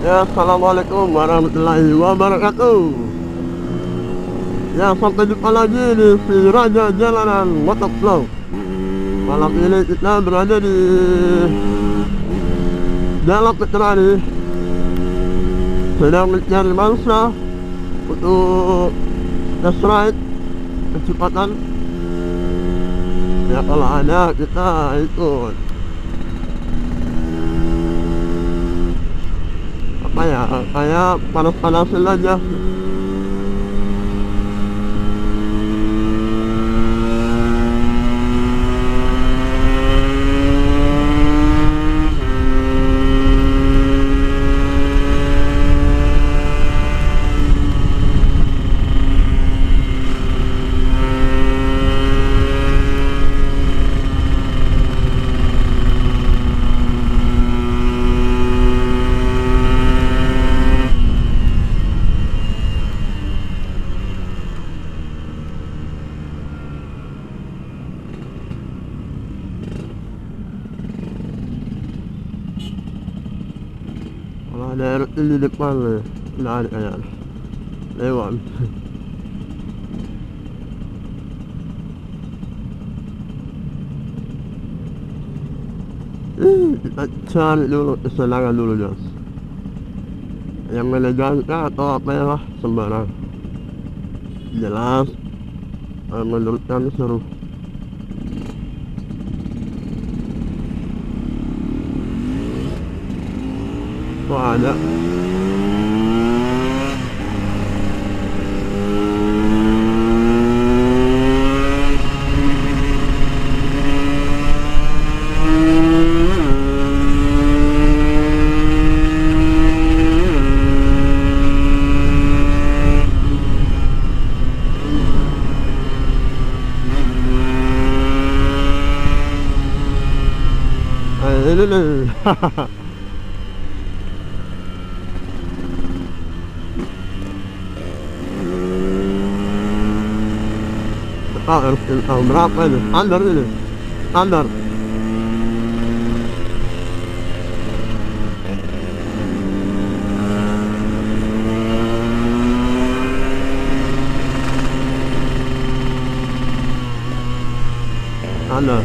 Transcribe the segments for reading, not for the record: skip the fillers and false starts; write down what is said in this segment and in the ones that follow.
Ya, assalamualaikum warahmatullahi wabarakatuh. Ya, sampai jumpa lagi di si Raja Jalanan Motovlog. Malam ini kita berada di Jalan Petrani, sedang mencari mangsa untuk test ride kecepatan. Ya, kalau ada kita ikut. Apa ya, kayak panas-panasin aja. Kalau ada RT di depan nggak ada kayak lewat. Kita cari dulu kesenangan dulu, Jos. Yang menegangkan atau apa ya lah, sembarang. Jelas menurut kami seru. Kok ada? Ini nih. Harus tahu berapa ini? Standar ini. Standar. Standar.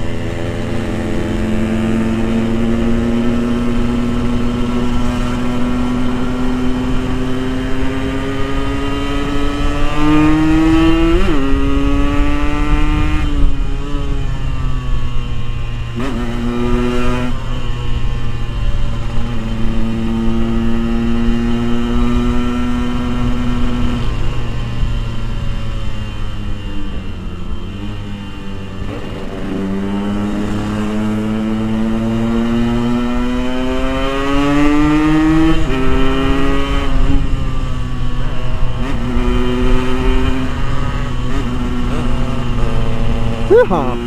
Yeehaw.